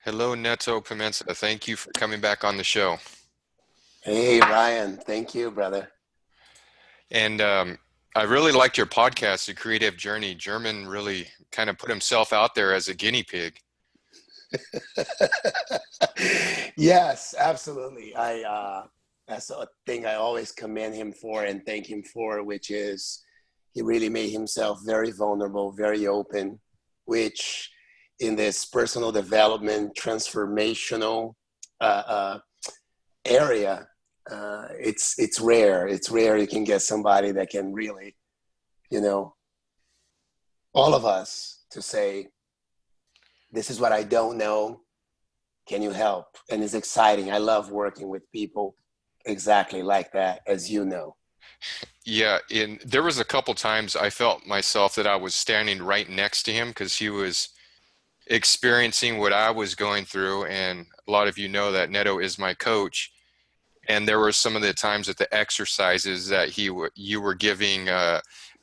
Hello, Neto Pimensa. Thank you for coming back on the show. Hey Ryan, thank you, brother. And I really liked your podcast, The Creative Journey. German really kind of put himself out there as a guinea pig. Yes, absolutely. That's a thing I always commend him for and thank him for, which is he really made himself very vulnerable, very open, which in this personal development, transformational uh, uh, area, it's rare. It's rare you can get somebody that can really, you know, all of us to say, this is what I don't know. Can you help? And it's exciting. I love working with people exactly like that, as you know. Yeah, there was a couple times I felt myself that I was standing right next to him because he was experiencing what I was going through. And a lot of you know that Neto is my coach. And there were some of the times that the exercises that you were giving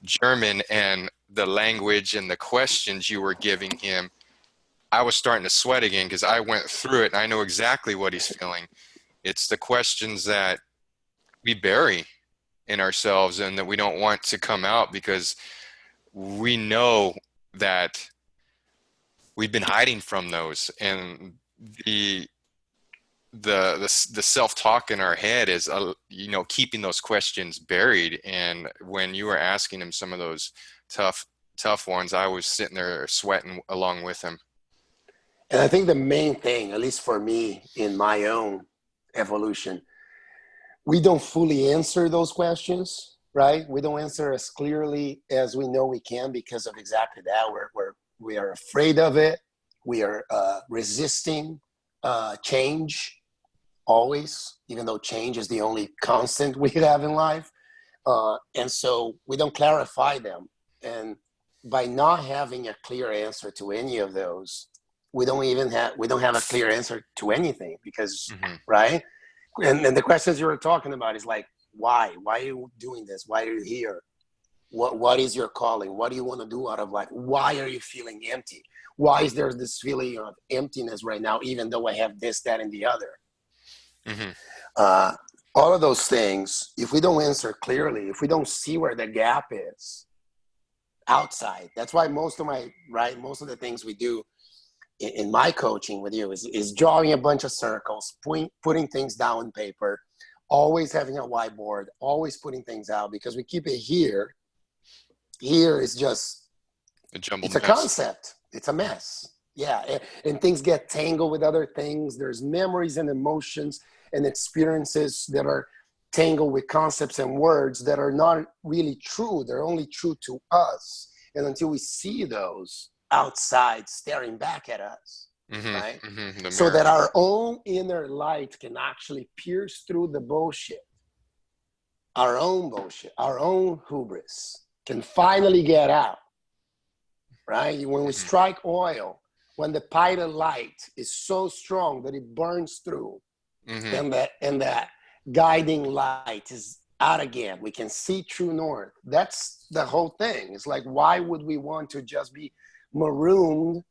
German and the language and the questions you were giving him, I was starting to sweat again because I went through it and I know exactly what he's feeling. It's the questions that we bury in ourselves and that we don't want to come out because we know that we've been hiding from those. And the the self-talk in our head is keeping those questions buried. And when you were asking him some of those tough tough ones, I was sitting there sweating along with him. And I think the main thing, at least for me in my own evolution, we don't fully answer those questions, right? We don't answer as clearly as we know we can because of exactly that. We are afraid of it. We are resisting change always, even though change is the only constant we have in life. And so we don't clarify them. And by not having a clear answer to any of those, we don't have a clear answer to anything because Hmm. right. And the questions you were talking about is like, why are you doing this? Why are you here? What is your calling? What do you want to do out of life? Why are you feeling empty? Why is there this feeling of emptiness right now, even though I have this, that, and the other? Hmm. uh, all of those things, if we don't answer clearly, if we don't see where the gap is outside, that's why most of the things we do in my coaching with you is drawing a bunch of circles, putting things down on paper, always having a whiteboard, always putting things out because we keep it here. Here is just, A jumbled it's a mess. concept. It's a mess. Yeah. And things get tangled with other things. There's memories and emotions and experiences that are tangled with concepts and words that are not really true. They're only true to us. And until we see those outside staring back at us, Hmm. right? Hmm. The So that mirror. our own inner light can actually pierce through the bullshit, our own bullshit, our own hubris can finally get out, right? When we Hmm. strike oil, when the pilot light is so strong that it burns through, Hmm. and that guiding light is out again, we can see true north. That's the whole thing. It's like, why would we want to just be marooned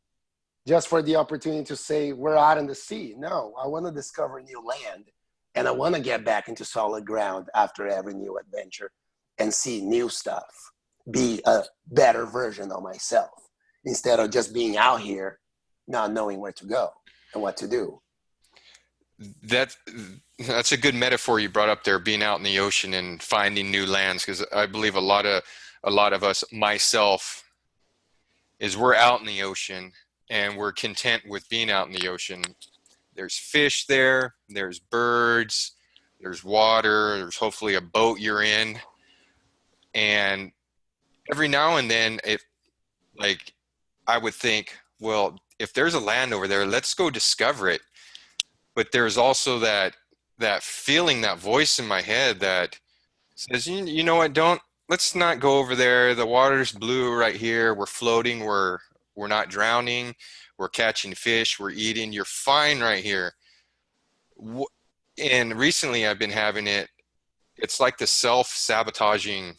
just for the opportunity to say we're out in the sea? No, I want to discover new land, and I want to get back into solid ground after every new adventure and see new stuff, be a better version of myself instead of just being out here not knowing where to go and what to do. That that's a good metaphor you brought up there, being out in the ocean and finding new lands, because I believe a lot of us, myself, is we're out in the ocean and we're content with being out in the ocean. There's fish there, there's birds, there's water, there's hopefully a boat you're in. And every now and then, like, I would think, well, if there's a land over there, let's go discover it. But there's also that feeling, that voice in my head that says, you know what, don't let's not go over there. The water's blue right here. We're floating. We're not drowning. We're catching fish. We're eating. You're fine right here. And recently I've been having it. It's like the self-sabotaging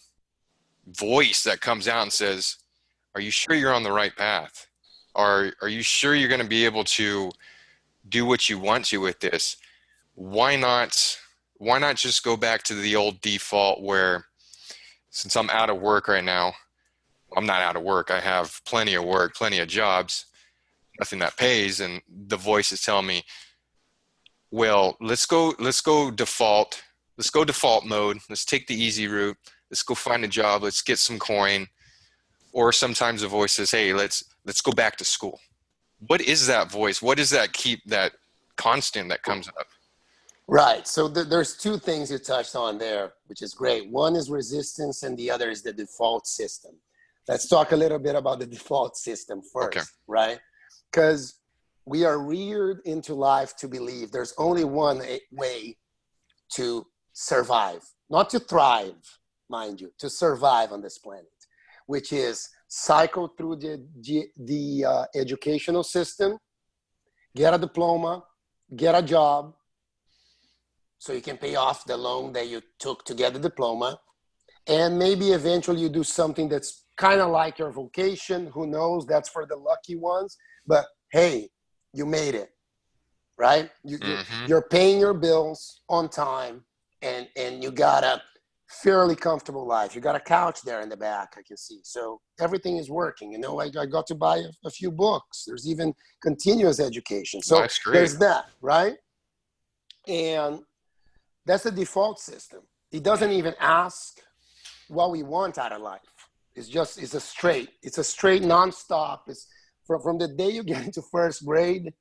voice that comes out and says, "Are you sure you're on the right path? Are you sure you're going to be able to do what you want to with this, why not just go back to the old default where, since I'm out of work right now, I'm not out of work. I have plenty of work, plenty of jobs, nothing that pays, and the voice is telling me, well, let's go default mode. Let's take the easy route. Let's go find a job. Let's get some coin. Or sometimes the voice says, hey, let's go back to school. What is that voice? What does that keep that constant that comes up? Right. So there's two things you touched on there, which is great. One is resistance, and the other is the default system. Let's talk a little bit about the default system Okay. first, right? Because we are reared into life to believe there's only one way to survive, not to thrive, mind you, to survive on this planet, which is cycle through the educational system, get a diploma, get a job, so you can pay off the loan that you took to get the diploma. And maybe eventually you do something that's kind of like your vocation. Who knows? That's for the lucky ones. But hey, you made it, right? Mm-hmm. You're paying your bills on time, and you got a fairly comfortable life. You got a couch there in the back, I can see. So everything is working. You know, I got to buy a few books. There's even continuous education. So That's great. there's that, right? And that's the default system. It doesn't even ask what we want out of life. It's a straight nonstop. It's from the day you get into first grade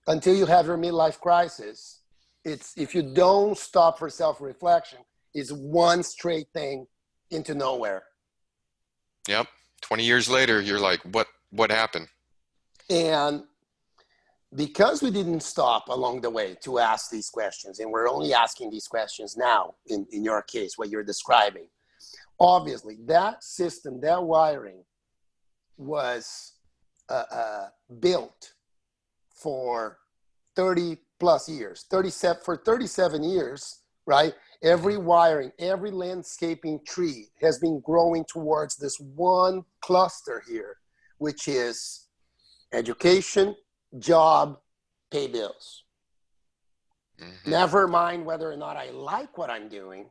until you have your midlife crisis. It's, if you don't stop for self-reflection, it's one straight thing into nowhere. Yep. 20 years later, you're like, what happened? And because we didn't stop along the way to ask these questions, and we're only asking these questions now, in your case, what you're describing, obviously that system, that wiring was built for 30 plus years, 37 years, right? Every wiring, every landscaping tree has been growing towards this one cluster here, which is education, job, pay bills. Mm-hmm. Never mind whether or not I like what I'm doing.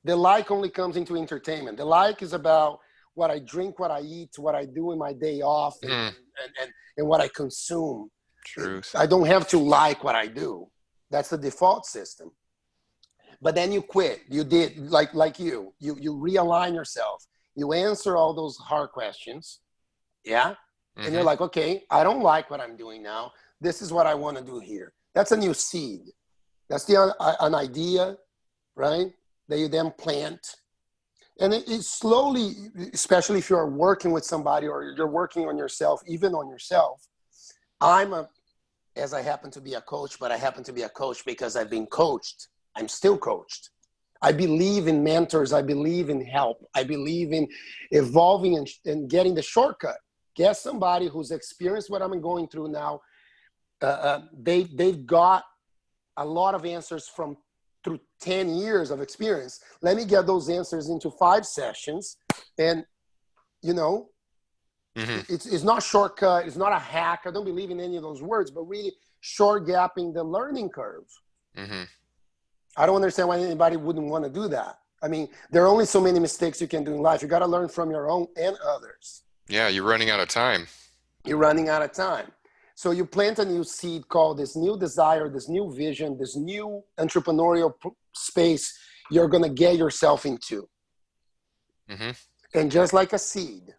The like only comes into entertainment. The like is about what I drink, what I eat, what I do in my day off, Mm, and what I consume. truth. I don't have to like what I do. That's the default system. But then you quit. You did like you realign yourself. You answer all those hard questions. Yeah. And you're Mm-hmm. like, okay, I don't like what I'm doing now. This is what I want to do here. That's a new seed. That's an idea, right? That you then plant. And it slowly, especially if you're working with somebody or you're working on yourself, even on yourself. As I happen to be a coach, but I happen to be a coach because I've been coached. I'm still coached. I believe in mentors. I believe in help. I believe in evolving and getting the shortcut. Get somebody who's experienced what I'm going through now. They've got a lot of answers through 10 years of experience. Let me get those answers into 5 sessions. And, you know, Mm-hmm. it's not shortcut. It's not a hack. I don't believe in any of those words, but really short gapping the learning curve. Mm-hmm. I don't understand why anybody wouldn't want to do that. I mean, there are only so many mistakes you can do in life. You got to learn from your own and others. Yeah, you're running out of time. You're running out of time. So you plant a new seed called this new desire, this new vision, this new entrepreneurial space you're going to get yourself into. Mm-hmm. And just like a seed,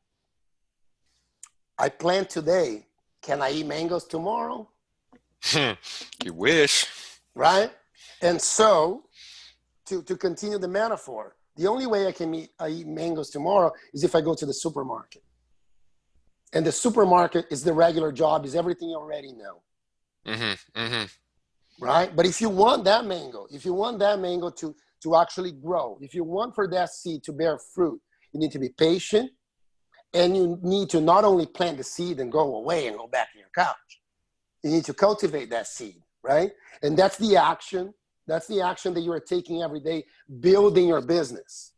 I plant today. Can I eat mangoes tomorrow? You wish. Right? And so, to continue the metaphor, the only way I eat mangoes tomorrow is if I go to the supermarket. And the supermarket is the regular job, is everything you already know. Mm-hmm. Mm-hmm. Right? But if you want that mango to actually grow, if you want for that seed to bear fruit, you need to be patient, and you need to not only plant the seed and go away and go back to your couch. You need to cultivate that seed, right? And that's the action. That's the action that you are taking every day, building your business,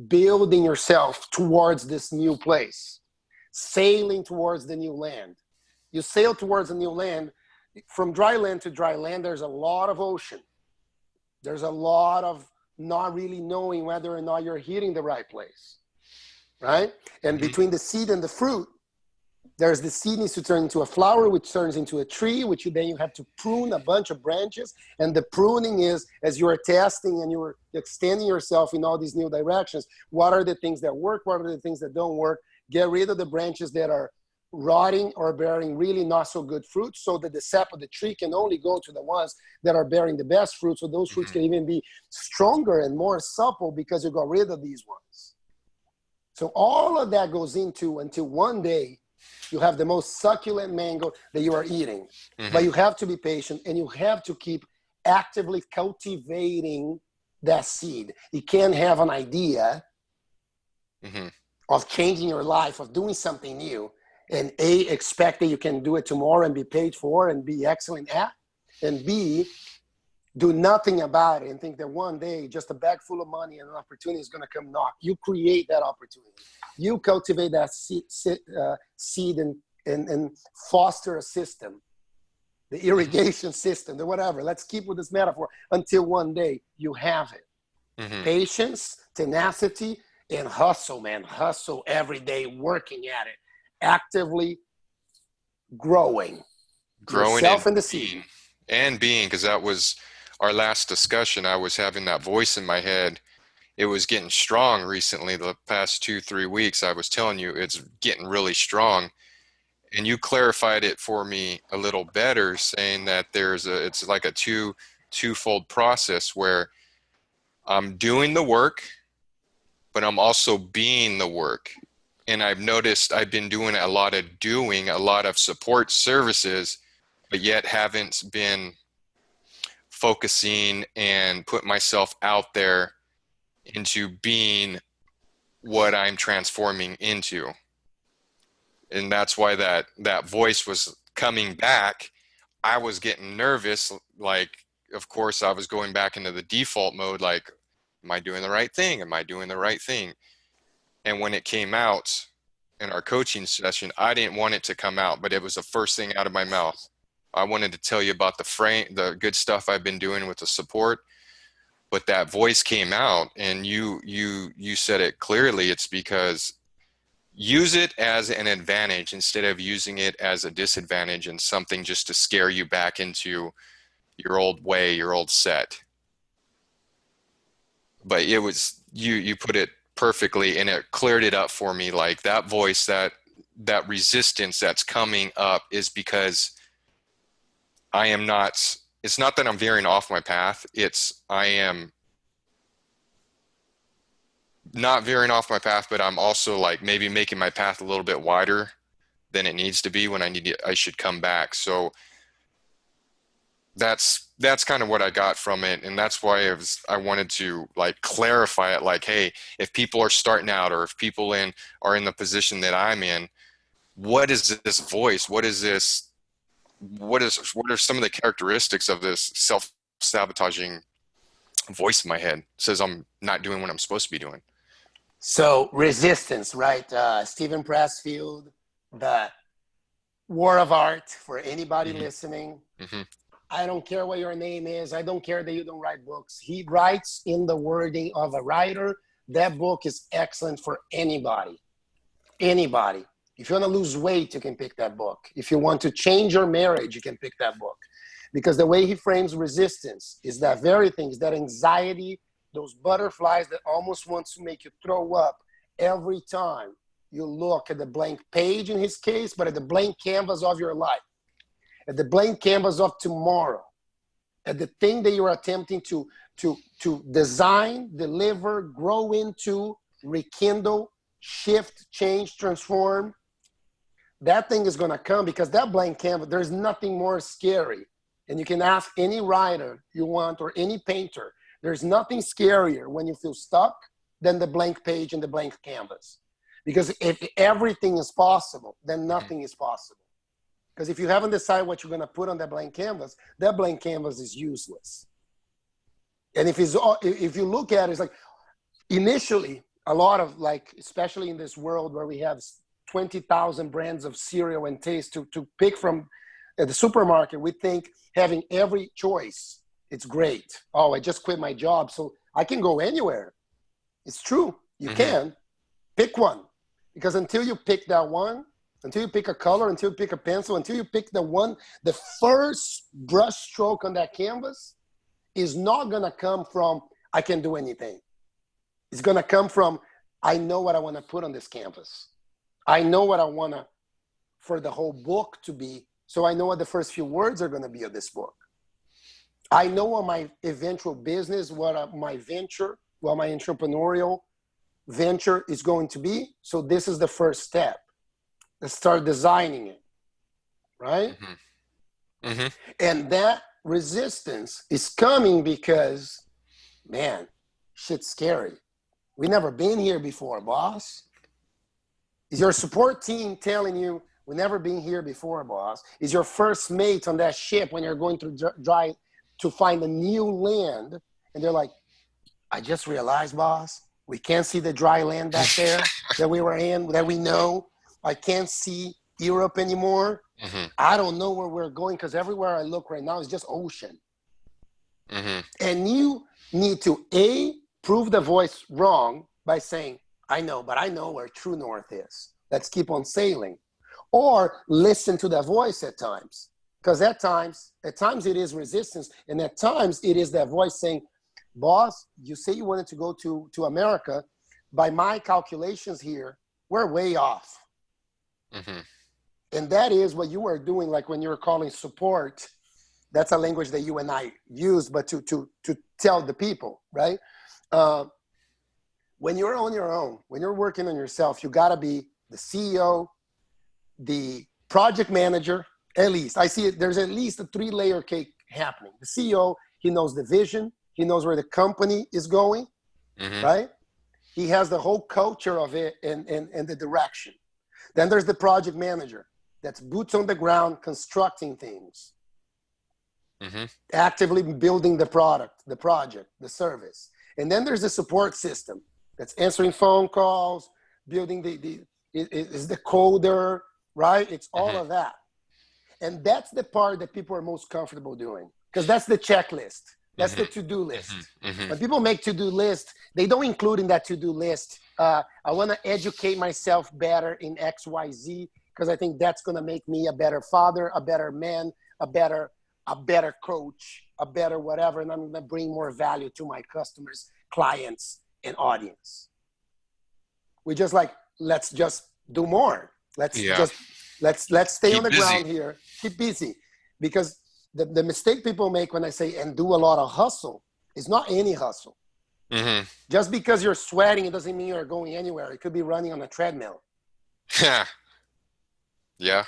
building yourself towards this new place, sailing towards the new land. You sail towards the new land. from dry land to dry land, there's a lot of ocean. There's a lot of not really knowing whether or not you're hitting the right place, right? And Mm-hmm. between the seed and the fruit, there's the seed needs to turn into a flower, which turns into a tree, which then you have to prune a bunch of branches. And the pruning is as you're testing and you're extending yourself in all these new directions. What are the things that work? What are the things that don't work? Get rid of the branches that are rotting or bearing really not so good fruit, so that the sap of the tree can only go to the ones that are bearing the best fruit. So those fruits Mm-hmm. can even be stronger and more supple because you got rid of these ones. So all of that goes into until one day you have the most succulent mango that you are eating. But Mm-hmm. you have to be patient and you have to keep actively cultivating that seed. You can't have an idea Mm-hmm. of changing your life, of doing something new, and A, expect that you can do it tomorrow and be paid for and be excellent at, and B, do nothing about it and think that one day just a bag full of money and an opportunity is going to come knock. You create that opportunity. You cultivate that seed and foster a system, the irrigation system, the whatever. Let's keep with this metaphor until one day you have it. Mm-hmm. Patience, tenacity, and hustle, man. Hustle every day, working at it, actively growing Growing yourself and and the seed. being, because that was our last discussion. I was having that voice in my head. It was getting strong recently, the past 2, 3 weeks. I was telling you it's getting really strong. And you clarified it for me a little better, saying that it's like a twofold process where I'm doing the work, but I'm also being the work. And I've noticed I've been doing a lot of support services, but yet haven't been focusing and put myself out there into being what I'm transforming into. And that's why that voice was coming back. I was getting nervous. Like, of course, I was going back into the default mode. Like, am I doing the right thing? Am I doing the right thing? And when it came out in our coaching session, I didn't want it to come out, but it was the first thing out of my mouth. I wanted to tell you about the good stuff I've been doing with the support, but that voice came out, and you said it clearly. It's because use it as an advantage instead of using it as a disadvantage and something just to scare you back into your old way, your old set. But it was you put it perfectly, and it cleared it up for me. Like that voice, that resistance that's coming up is because I am not, it's not that I'm veering off my path. It's I am not veering off my path, but I'm also like maybe making my path a little bit wider than it needs to be when I should come back. So that's kind of what I got from it, and that's why I wanted to like clarify it. Like, hey, if people are starting out, or if people are in the position that I'm in, what is this voice? What is this? What are some of the characteristics of this self-sabotaging voice in my head? It says I'm not doing what I'm supposed to be doing. So resistance, right? Stephen Pressfield, the War of Art for anybody Mm-hmm. listening. Mm-hmm. I don't care what your name is. I don't care that you don't write books. He writes in the wording of a writer. That book is excellent for anybody. Anybody. If you want to lose weight, you can pick that book. If you want to change your marriage, you can pick that book. Because the way he frames resistance is that very thing, is that anxiety, those butterflies that almost want to make you throw up every time you look at the blank page in his case, but at the blank canvas of your life, at the blank canvas of tomorrow, at the thing that you're attempting to design, deliver, grow into, rekindle, shift, change, transform. That thing is going to come because that blank canvas, there's nothing more scary. And you can ask any writer you want or any painter. There's nothing scarier when you feel stuck than the blank page and the blank canvas. Because if everything is possible, then nothing is possible. Because if you haven't decided what you're going to put on that blank canvas is useless. And if you look at it, it's like initially a lot of like, especially in this world where we have 20,000 brands of cereal and taste to pick from, At the supermarket, we think having every choice, it's great. Oh, I just quit my job, so I can go anywhere. It's true. You Mm-hmm. can pick one, because until you pick that one, until you pick a color, until you pick a pencil, until you pick the first brush stroke on that canvas is not going to come from, I can do anything. It's going to come from, I know what I want to put on this canvas. I know what I want to, for the whole book to be. So I know what the first few words are going to be of this book. I know what my eventual business, what my venture, what my entrepreneurial venture is going to be. So this is the first step. Let's start designing it, right? Mm-hmm. Mm-hmm. And that resistance is coming because, man, shit's scary. We never been here before, boss. Is your support team telling you, we never been here before, boss? Is your first mate on that ship when you're going to dry to find a new land, and they're like, I just realized, boss, we can't see the dry land back there that we were in, that we know. I can't see Europe anymore. Mm-hmm. I don't know where we're going because everywhere I look right now is just ocean. Mm-hmm. And you need to, A, prove the voice wrong by saying, I know, but I know where true north is. Let's keep on sailing. Or listen to the voice at times. Because at times it is resistance. And at times it is that voice saying, boss, you say you wanted to go to America. By my calculations here, we're way off. Mm-hmm. And that is what you were doing, like when you were calling support. That's a language that you and I use, but to tell the people, right? When you're on your own, when you're working on yourself, you got to be the CEO, the project manager, at least. I see it, there's at least a 3-layer cake happening. The CEO, he knows the vision. He knows where the company is going, Mm-hmm. right? He has the whole culture of it and the direction. Then there's the project manager. That's boots on the ground, constructing things, Mm-hmm. actively building the product, the project, the service. And then there's the support system that's answering phone calls, building is the coder, right? It's all Mm-hmm. of that. And that's the part that people are most comfortable doing because that's the checklist. That's the to-do list. Mm-hmm. When people make to-do list, they don't include in that to-do list, I want to educate myself better in XYZ because I think that's going to make me a better father, a better man, a better coach, a better whatever, and I'm going to bring more value to my customers, clients, and audience. We just like, let's just do more. Let's Yeah. stay on Keep the busy. ground here, keep busy. Because the mistake people make when I say, and do a lot of hustle, is not any hustle. Mm-hmm. Just because you're sweating, it doesn't mean you're going anywhere. It could be running on a treadmill. Yeah.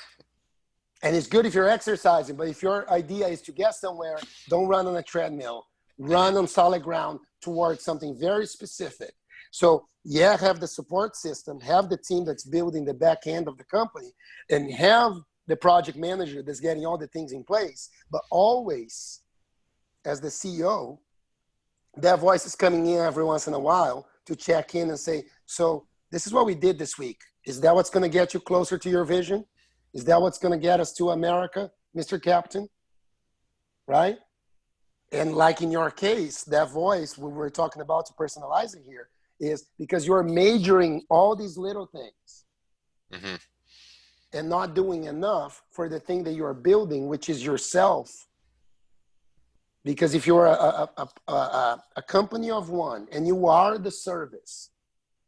And it's good if you're exercising, but if your idea is to get somewhere, don't run on a treadmill. Run on solid ground towards something very specific. So yeah, have the support system, have the team that's building the back end of the company, and have the project manager that's getting all the things in place. But always, as the CEO, that voice is coming in every once in a while to check in and say, so this is what we did this week. Is that what's going to get you closer to your vision? Is that what's going to get us to America, Mr. Captain? Right? And like in your case, that voice we were talking about to personalizing here is because you're majoring all these little things Mm-hmm. and not doing enough for the thing that you're building, which is yourself. Because if you're a company of one and you are the service,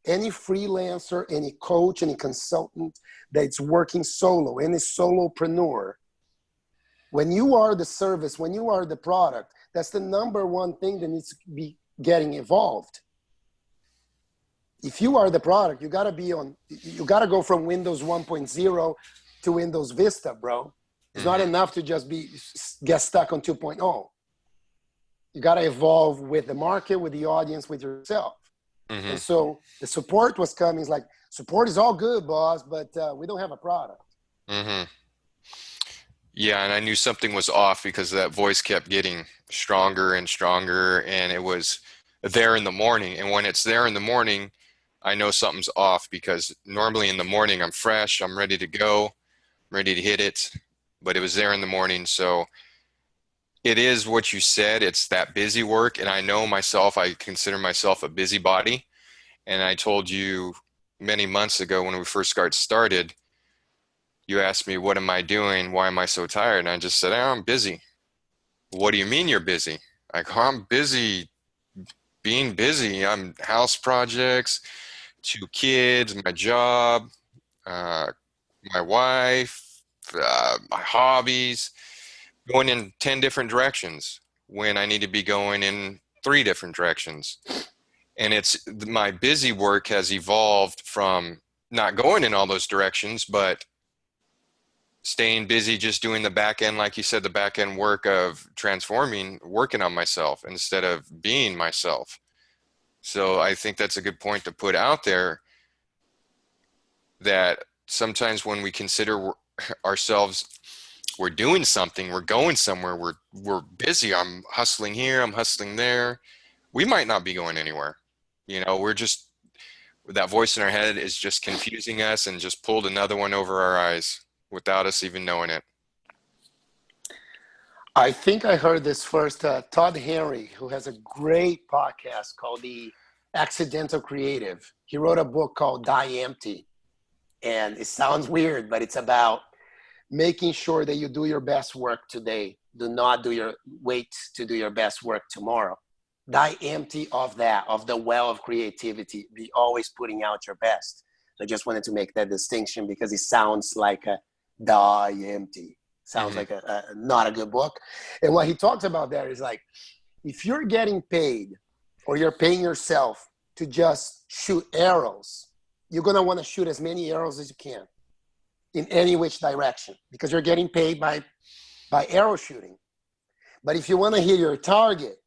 any freelancer, any coach, any consultant that's working solo, any solopreneur, when you are the service, when you are the product, that's the number one thing that needs to be getting evolved. If you are the product, you got to go from Windows 1.0 to Windows Vista, bro. It's not enough to just get stuck on 2.0. You got to evolve with the market, with the audience, with yourself. Mm-hmm. And so the support was coming. It's like, support is all good, boss, but we don't have a product. Mm-hmm. Yeah, and I knew something was off because that voice kept getting stronger and stronger, and it was there in the morning. And when it's there in the morning, I know something's off because normally in the morning I'm fresh, I'm ready to go, I'm ready to hit it. but it was there in the morning. So it is what you said. It's that busy work. And I know myself, I consider myself a busybody. And I told you many months ago when we first got started, you asked me, what am I doing? Why am I so tired? And I just said, oh, I'm busy. What do you mean you're busy? I go, I'm busy being busy. I'm house projects, 2 kids, my job, uh, my wife, my hobbies, going in 10 different directions when I need to be going in 3 different directions. And it's my busy work has evolved from not going in all those directions, but staying busy just doing the back end, like you said, the back end work of transforming, working on myself instead of being myself. So I think that's a good point to put out there, that sometimes when we consider ourselves, we're doing something, we're going somewhere, we're busy, I'm hustling here, I'm hustling there, we might not be going anywhere. We're just, that voice in our head is just confusing us and just pulled another one over our eyes without us even knowing it. I think I heard this first. Todd Henry, who has a great podcast called The Accidental Creative. He wrote a book called Die Empty. And it sounds weird, but it's about making sure that you do your best work today. Do not wait to do your best work tomorrow. Die empty of that, of the well of creativity. Be always putting out your best. So I just wanted to make that distinction because it sounds like a die empty. Sounds Hmm. like not a good book. And what he talks about there is like, if you're getting paid or you're paying yourself to just shoot arrows, you're going to want to shoot as many arrows as you can in any which direction because you're getting paid by arrow shooting. But if you want to hit your target,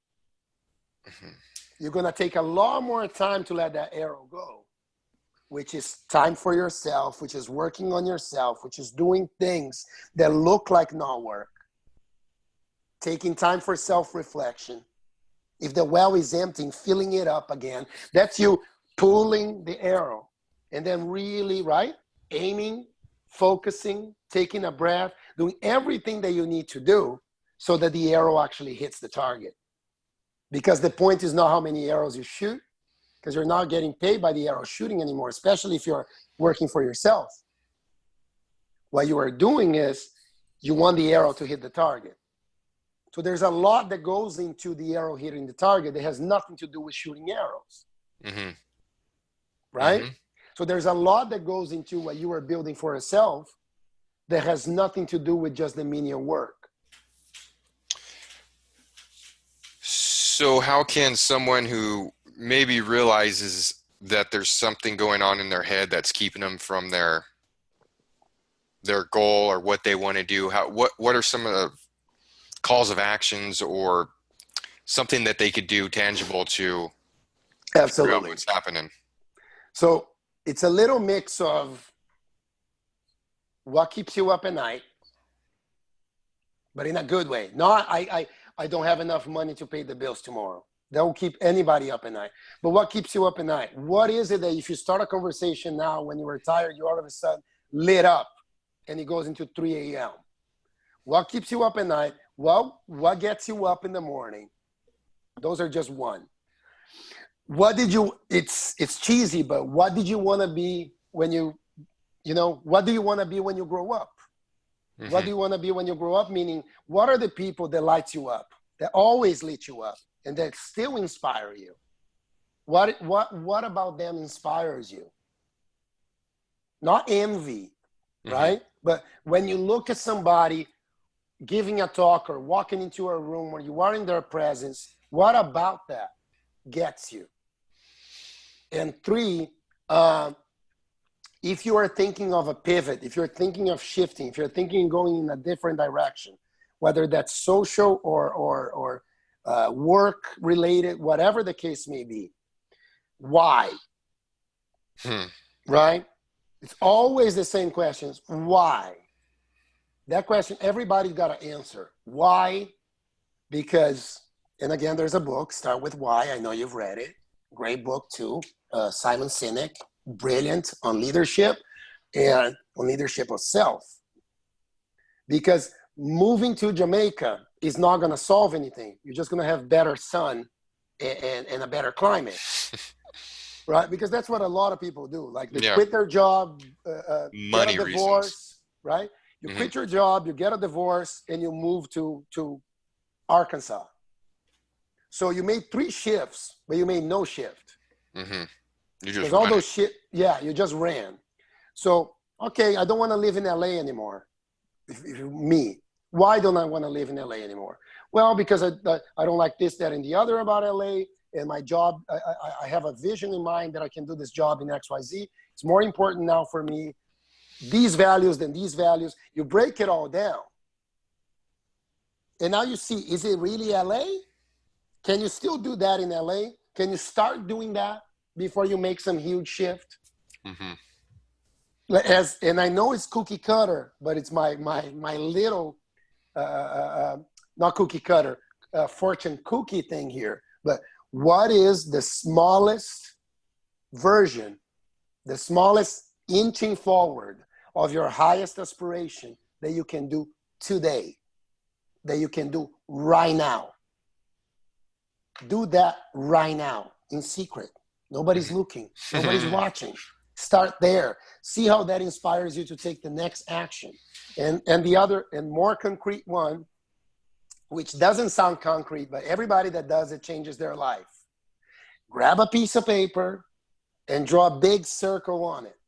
Hmm. you're going to take a lot more time to let that arrow go, which is time for yourself, which is working on yourself, which is doing things that look like not work, taking time for self-reflection. If the well is empty, filling it up again, that's you pulling the arrow and then really, right, aiming, focusing, taking a breath, doing everything that you need to do so that the arrow actually hits the target. Because the point is not how many arrows you shoot, because you're not getting paid by the arrow shooting anymore, especially if you're working for yourself. What you are doing is you want the arrow to hit the target. So there's a lot that goes into the arrow hitting the target that has nothing to do with shooting arrows, Hmm. right? Hmm. So there's a lot that goes into what you are building for yourself that has nothing to do with just the menial work. So how can someone who maybe realizes that there's something going on in their head that's keeping them from their goal or what they want to do, what are some of the calls of actions or something that they could do tangible to figure out Absolutely. what's happening? So it's a little mix of what keeps you up at night, but in a good way. Not I don't have enough money to pay the bills tomorrow. That will keep anybody up at night. But what keeps you up at night? What is it that if you start a conversation now when you were tired, you all of a sudden lit up and it goes into 3 a.m.? What keeps you up at night? Well, what gets you up in the morning? Those are just one. What did you, it's cheesy, but what did you want to be when what do you want to be when you grow up? What Hmm. do you want to be when you grow up? Meaning, what are the people that light you up, that always lit you up, and that still inspire you? What about them inspires you? Not envy, Hmm. right? But when you look at somebody giving a talk or walking into a room where you are in their presence, what about that gets you? And three, if you are thinking of a pivot, if you're thinking of shifting, if you're thinking of going in a different direction, whether that's social or work related, whatever the case may be, why? Hmm. Right? It's always the same questions. Why? That question, everybody's got to answer. Why? Because, and again, there's a book, Start With Why. I know you've read it. Great book, too. Simon Sinek, brilliant on leadership and on leadership of self. because moving to Jamaica is not going to solve anything. You're just going to have better sun and a better climate, right? Because that's what a lot of people do. Like they Yeah. quit their job, get a Money reasons. divorce, right? You Hmm. quit your job, you get a divorce, and you move to Arkansas. So you made 3 shifts, but you made no shift Hmm. You're just because all running. those shit, yeah, you just ran. So, okay, I don't want to live in LA anymore. If me, why don't I want to live in LA anymore? Well, because I don't like this, that, and the other about LA. And my job, I have a vision in mind that I can do this job in XYZ. It's more important now for me, these values than these values. You break it all down. And now you see, is it really LA? Can you still do that in LA? Can you start doing that before you make some huge shift? Hmm. And I know it's cookie cutter, but it's my little not cookie cutter fortune cookie thing here. But what is the smallest version, the smallest inching forward of your highest aspiration that you can do today, that you can do right now? Do that right now in secret. Nobody's looking, nobody's Hmm. watching. Start there. See how that inspires you to take the next action. And the other and more concrete one, which doesn't sound concrete, but everybody that does it changes their life. Grab a piece of paper and draw a big circle on it.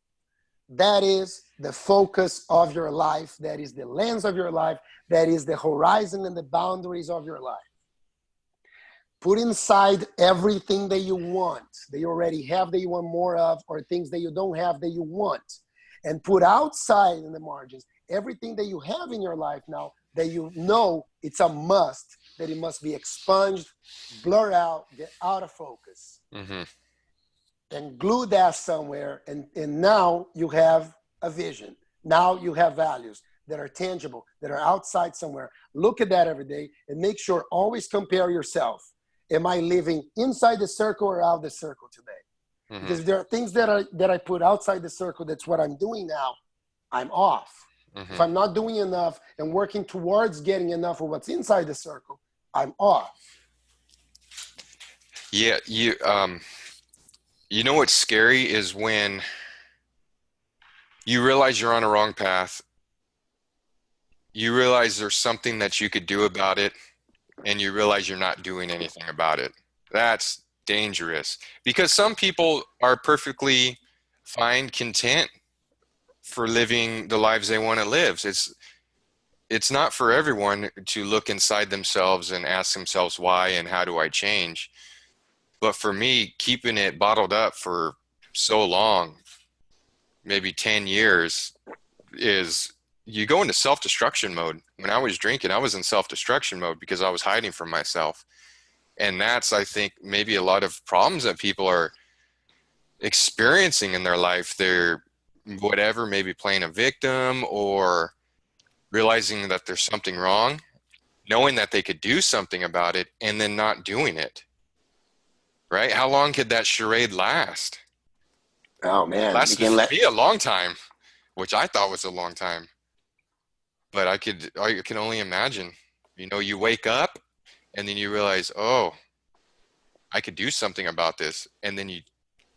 That is the focus of your life. That is the lens of your life. That is the horizon and the boundaries of your life. Put inside everything that you want, that you already have, that you want more of, or things that you don't have that you want. And put outside in the margins everything that you have in your life now that you know it's a must, that it must be expunged, blur out, get out of focus, Hmm. and glue that somewhere. And now you have a vision. Now you have values that are tangible, that are outside somewhere. Look at that every day and make sure always compare yourself. Am I living inside the circle or out the circle today? Hmm. Because if there are things that I put outside the circle, that's what I'm doing now, I'm off. If Hmm. I'm not doing enough and working towards getting enough of what's inside the circle, I'm off. Yeah, you know what's scary is when you realize you're on a wrong path, you realize there's something that you could do about it, and you realize you're not doing anything about it. That's dangerous because some people are perfectly fine, content for living the lives they want to live. It's not for everyone to look inside themselves and ask themselves why and how do I change. But for me, keeping it bottled up for so long, maybe 10 years, is you go into self-destruction mode. When I was drinking, I was in self-destruction mode because I was hiding from myself. And that's, I think, maybe a lot of problems that people are experiencing in their life. They're whatever, maybe playing a victim or realizing that there's something wrong, knowing that they could do something about it, and then not doing it. Right? How long could that charade last? Oh man, you Lasted can for let me a long time, which I thought was a long time. But I can only imagine. You know, you wake up and then you realize, oh, I could do something about this, and then you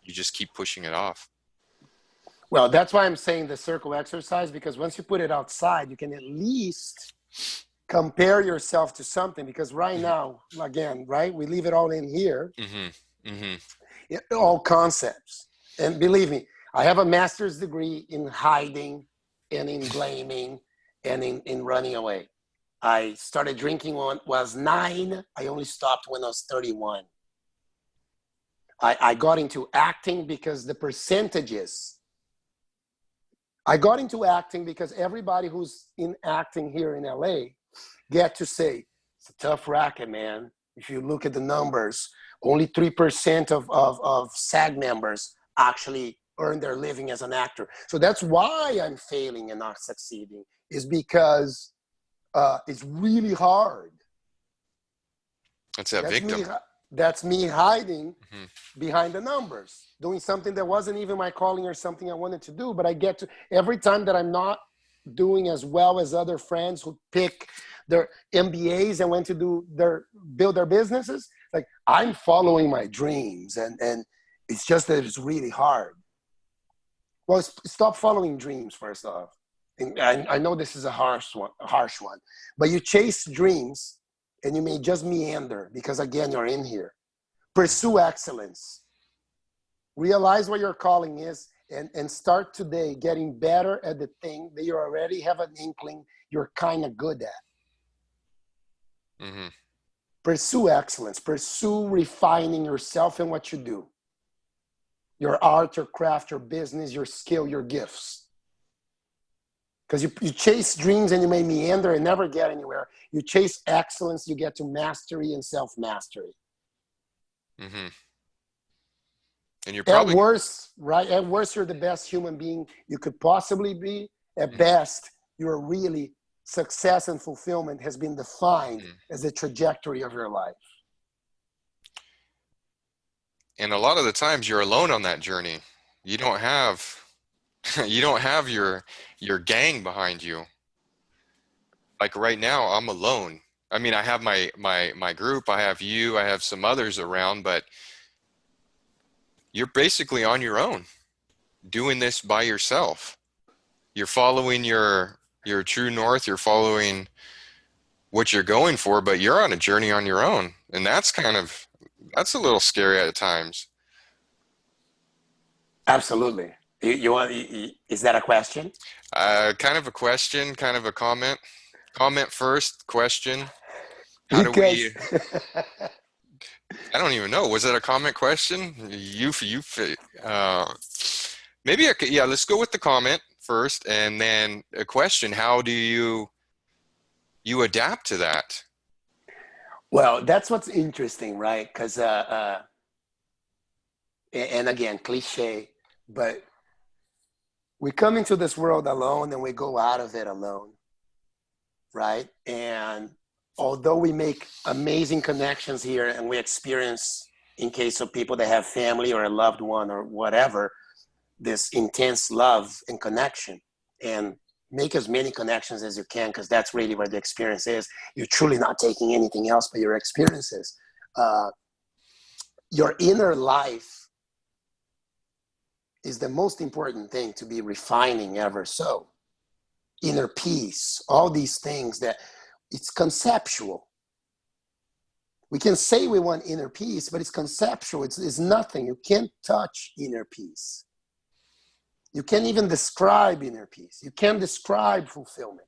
just keep pushing it off. well, that's why I'm saying the circle exercise, because once you put it outside, you can at least compare yourself to something. Because right Hmm. now, again, right, we leave it all in here, Hmm. Hmm. all concepts. And believe me, I have a master's degree in hiding and in blaming and in running away. I started drinking when I was 9. I only stopped when I was 31. I got into acting because the percentages. I got into acting because everybody who's in acting here in LA get to say, it's a tough racket, man. If you look at the numbers, only 3% of SAG members actually earn their living as an actor. So that's why I'm failing and not succeeding, is because it's really hard. That's that That's me. victim. That's me hiding Hmm. behind the numbers, doing something that wasn't even my calling or something I wanted to do. But I get to every time that I'm not doing as well as other friends who pick their MBAs and went to build their businesses. Like, I'm following my dreams, and it's just that it's really hard. Well, stop following dreams first off. And I know this is a harsh one, but you chase dreams and you may just meander because, again, you're in here. Pursue excellence. Realize what your calling is, and start today getting better at the thing that you already have an inkling you're kind of good at. Mm-hmm. Pursue excellence. Pursue refining yourself in what you do. Your art, your craft, your business, your skill, your gifts. Because you chase dreams and you may meander and never get anywhere. You chase excellence, you get to mastery and self-mastery. Mm-hmm. And you're At probably worst, right? At worst, you're the best human being you could possibly be. At best, you're really success and fulfillment has been defined as the trajectory of your life. and a lot of the times you're alone on that journey. You don't have you don't have your gang behind you. Like right now, I'm alone. I mean, I have my group, I have you, I have some others around, but you're basically on your own doing this by yourself. You're following your true north, you're following what you're going for, but you're on a journey on your own. And that's a little scary at times. Absolutely. You want? Is that a question? Kind of a question, kind of a comment. Comment first, question. How do Because we, I don't even know. Was it a comment question? Uh, maybe I could, yeah, let's go with the comment first and then a question. How do you adapt to that? well, that's what's interesting, right? Because and again, cliche, but we come into this world alone and we go out of it alone, right? And although we make amazing connections here and we experience, in case of people that have family or a loved one or whatever, this intense love and connection, and make as many connections as you can, because that's really where the experience is. You're truly not taking anything else but your experiences. Your inner life is the most important thing to be refining ever so. Inner peace, all these things that it's conceptual. We can say we want inner peace, but it's conceptual. It's nothing. You can't touch inner peace. You can't even describe inner peace. You can't describe fulfillment.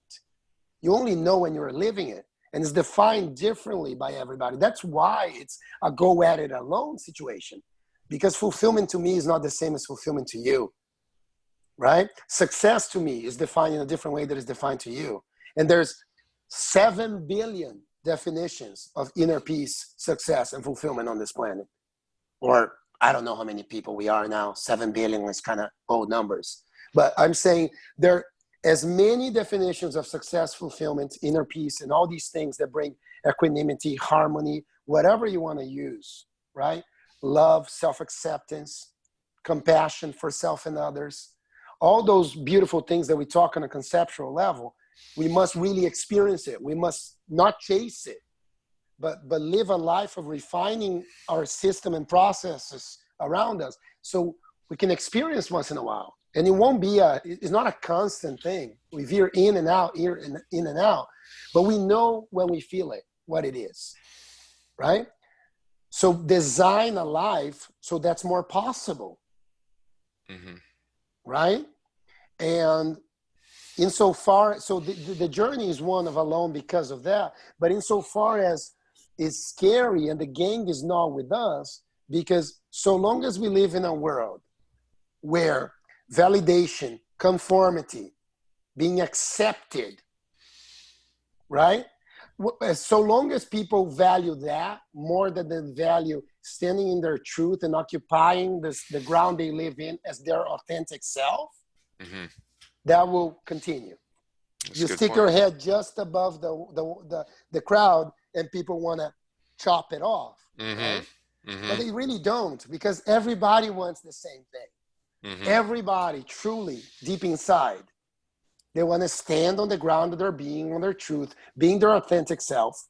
You only know when you're living it, and it's defined differently by everybody. That's why it's a go at it alone situation, because fulfillment to me is not the same as fulfillment to you, right? Success to me is defined in a different way that is defined to you. And there's 7 billion definitions of inner peace, success, and fulfillment on this planet. Or I don't know how many people we are now. 7 billion is kind of old numbers. But I'm saying there are as many definitions of success, fulfillment, inner peace, and all these things that bring equanimity, harmony, whatever you want to use, right? Love, self-acceptance, compassion for self and others. All those beautiful things that we talk on a conceptual level, we must really experience it. We must not chase it, but live a life of refining our system and processes around us so we can experience once in a while. And it won't be it's not a constant thing. We veer in and out, in and out, but we know when we feel it, what it is, right? So design a life so that's more possible, right? And insofar, so the journey is one of alone because of that, but insofar as it's scary and the gang is not with us, because so long as we live in a world where validation, conformity, being accepted, right? So long as people value that more than they value standing in their truth and occupying the ground they live in as their authentic self, that will continue. That's a You good stick point. your head just above the crowd and people want to chop it off, right? But they really don't, because everybody wants the same thing. Everybody truly deep inside They want to stand on the ground of their being, on their truth, being their authentic self.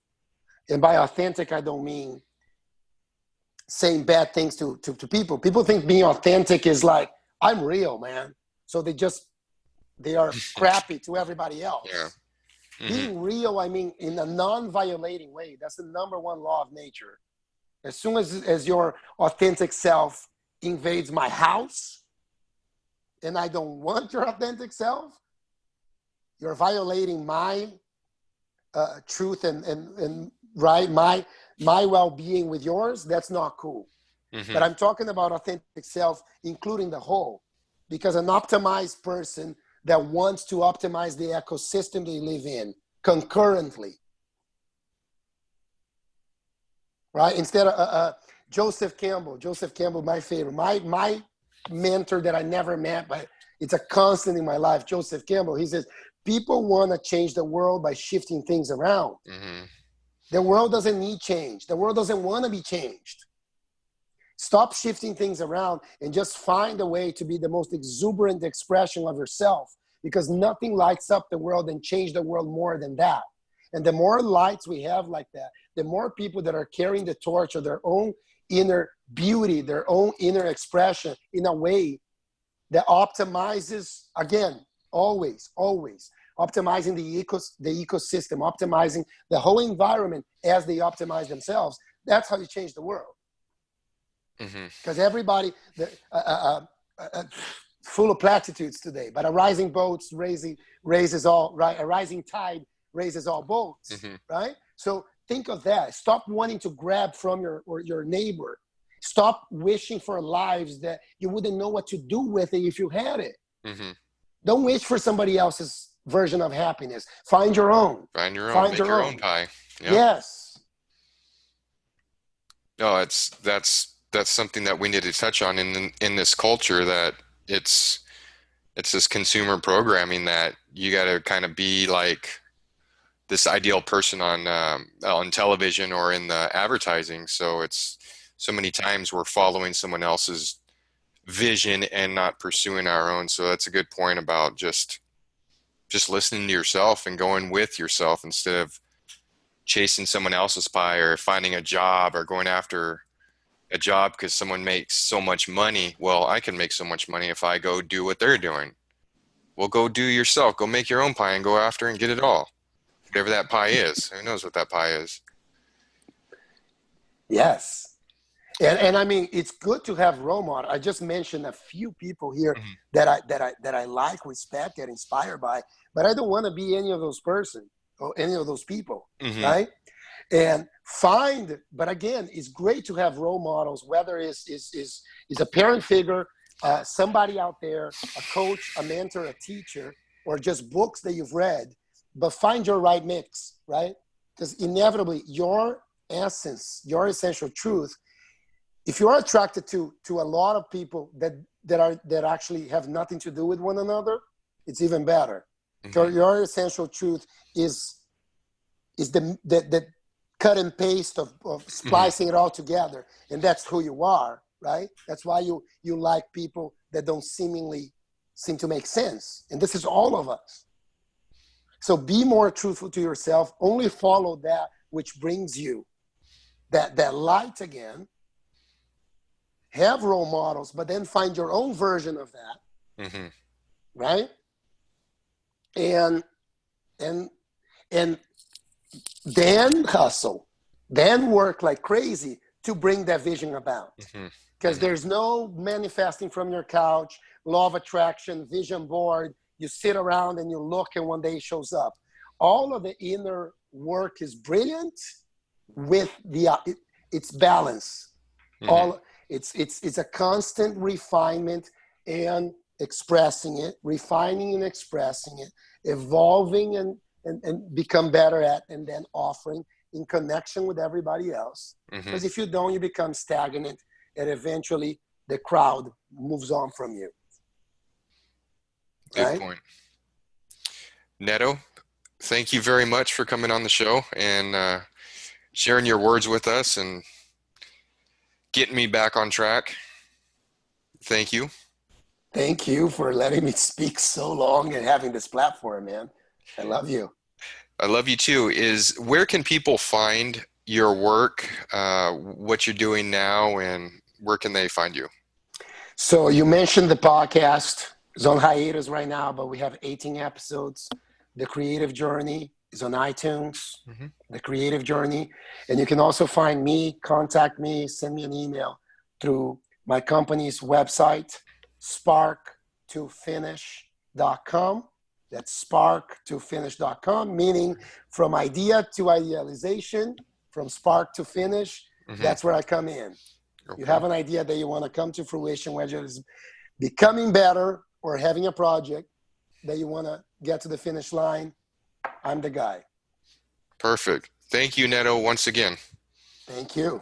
And by authentic, I don't mean saying bad things to people. People think being authentic is like, I'm real, man. So they are crappy to everybody Yeah. else. Hmm. Being real, I mean, in a non-violating way. That's the number one law of nature. As soon as your authentic self invades my house and I don't want your authentic self, you're violating my truth and right my well-being with yours. That's not cool. But Hmm. I'm talking about authentic self, including the whole, because an optimized person that wants to optimize the ecosystem they live in concurrently, right? Instead of Joseph Campbell, my favorite, my mentor that I never met, but it's a constant in my life. Joseph Campbell. He says people want to change the world by shifting things around. Hmm. The world doesn't need change. The world doesn't want to be changed. Stop shifting things around and just find a way to be the most exuberant expression of yourself, because nothing lights up the world and change the world more than that. And the more lights we have like that, the more people that are carrying the torch of their own inner beauty, their own inner expression in a way that optimizes, again, always optimizing the ecosystem, optimizing the whole environment as they optimize themselves. That's how you change the world. Hmm. Because everybody uh, full of platitudes today, but a rising boats raises all, right? A rising tide raises all boats, Hmm. right? So think of that. Stop wanting to grab from your neighbor. Stop wishing for lives that you wouldn't know what to do with it if you had it. Hmm. Don't wish for somebody else's version of happiness. Find your own. Find your own, Find make your your own own. pie. Yep. Yes. No, that's something that we need to touch on in this culture, that it's it's this consumer programming that you got to kind of be like this ideal person on television or in the advertising. So it's so many times we're following someone else's vision and not pursuing our own. So that's a good point about just listening to yourself and going with yourself instead of chasing someone else's pie or finding a job or going after a job because someone makes so much money. Well, I can make so much money if I go do what they're doing. Well, go do yourself. Go make your own pie and go after and get it all. Whatever that pie is. Who knows what that pie is? Yes. And I mean, it's good to have role model. I just mentioned a few people here Hmm. that I like, respect, get inspired by, but I don't want to be any of those person or any of those people, Hmm. right? And find, but again, it's great to have role models, whether is a parent figure, somebody out there, a coach, a mentor, a teacher, or just books that you've read. But find your right mix, right? Because inevitably, your essence, your essential truth, if you are attracted to a lot of people that actually have nothing to do with one another, it's even better. So Hmm. your essential truth is the cut and paste of Hmm. splicing it all together, and that's who you are, right? That's why you like people that don't seem to make sense, and this is all of us. So be more truthful to yourself. Only follow that which brings you that light again. Have role models, but then find your own version of that, Hmm. right? And and and then hustle, then work like crazy to bring that vision about. Hmm. Because Hmm. there's no manifesting from your couch, law of attraction, vision board. You sit around and you look, and one day it shows up. All of the inner work is brilliant with it's balance. Hmm. All it's a constant refinement and expressing it, refining and expressing it, evolving and become better at, and then offering in connection with everybody else. Hmm. Because if you don't, you become stagnant, and eventually the crowd moves on from you, Good right? point. Neto, thank you very much for coming on the show and sharing your words with us and getting me back on track. Thank you. Thank you for letting me speak so long and having this platform, man. I love you. I love you too. Is where can people find your work, what you're doing now, and where can they find you? So you mentioned the podcast is on hiatus right now, but we have 18 episodes. The Creative Journey is on iTunes. Hmm. The Creative Journey, and you can also find me, contact me, send me an email through my company's website, spark2finish.com. That's spark2finish.com, meaning from idea to idealization, from spark to finish. Hmm. That's where I come in. You Okay. have an idea that you want to come to fruition, whether it's becoming better or having a project that you want to get to the finish line. I'm the guy. Perfect. Thank you, Neto, once again. Thank you.